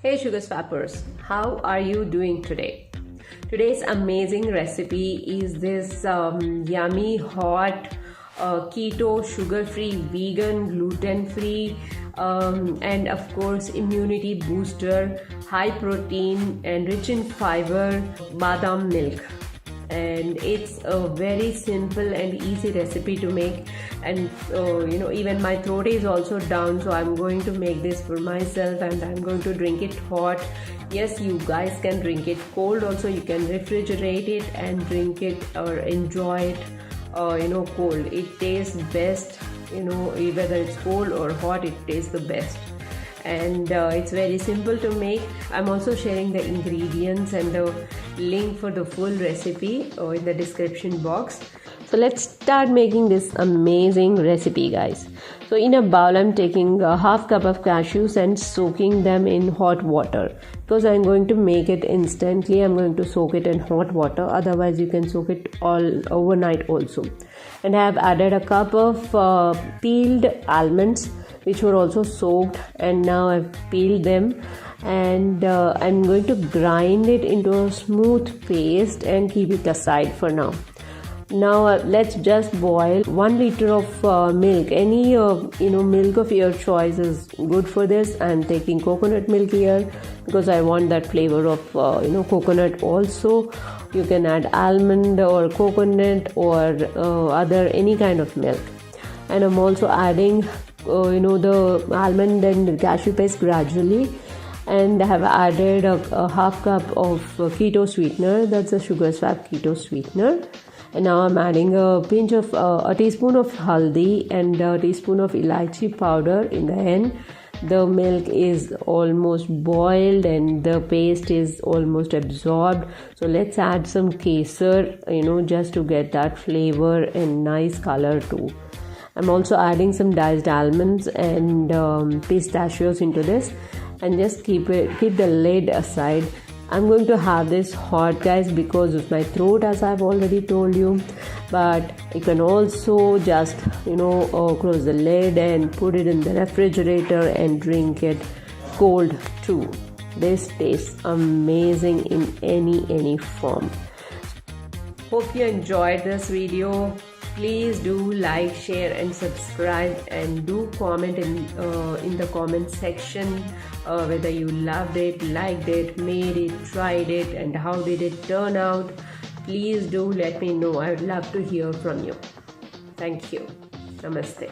Hey sugar swappers, how are you doing today? Today's amazing recipe is this yummy hot keto, sugar-free, vegan, gluten-free and of course immunity booster, high protein and rich in fiber badam milk. And it's a very simple and easy recipe to make, and even my throat is also down, so I'm going to make this for myself and I'm going to drink it hot. Yes, you guys can drink it cold also. You can refrigerate it and drink it or enjoy it cold. It tastes best, whether it's cold or hot, it tastes the best. And it's very simple to make. I'm also sharing the ingredients and the link for the full recipe in the description box. So let's start making this amazing recipe, guys. So in a bowl I'm taking a half cup of cashews and soaking them in hot water. Because I'm going to make it instantly, I'm going to soak it in hot water. Otherwise you can soak it all overnight also. And I have added a cup of peeled almonds, which were also soaked, and now I've peeled them, and I'm going to grind it into a smooth paste and keep it aside for now. Now let's just boil 1 liter of milk. Any milk of your choice is good for this. I'm taking coconut milk here because I want that flavor of coconut also. You can add almond or coconut or any kind of milk. And I'm also adding the almond and cashew paste gradually, and I have added a half cup of keto sweetener. That's a sugar swap keto sweetener. And now I'm adding a pinch of a teaspoon of haldi and a teaspoon of elaichi powder in the end. The milk is almost boiled and the paste is almost absorbed, so let's add some kesar just to get that flavor and nice color too. I'm also adding some diced almonds and pistachios into this, and just keep the lid aside. I'm going to have this hot, guys, because of my throat, as I've already told you. But you can also just close the lid and put it in the refrigerator and drink it cold too. This tastes amazing in any form. Hope you enjoyed this video. Please do like, share and subscribe, and do comment in the comment section whether you loved it, liked it, made it, tried it, and how did it turn out. Please do let me know. I would love to hear from you. Thank you. Namaste.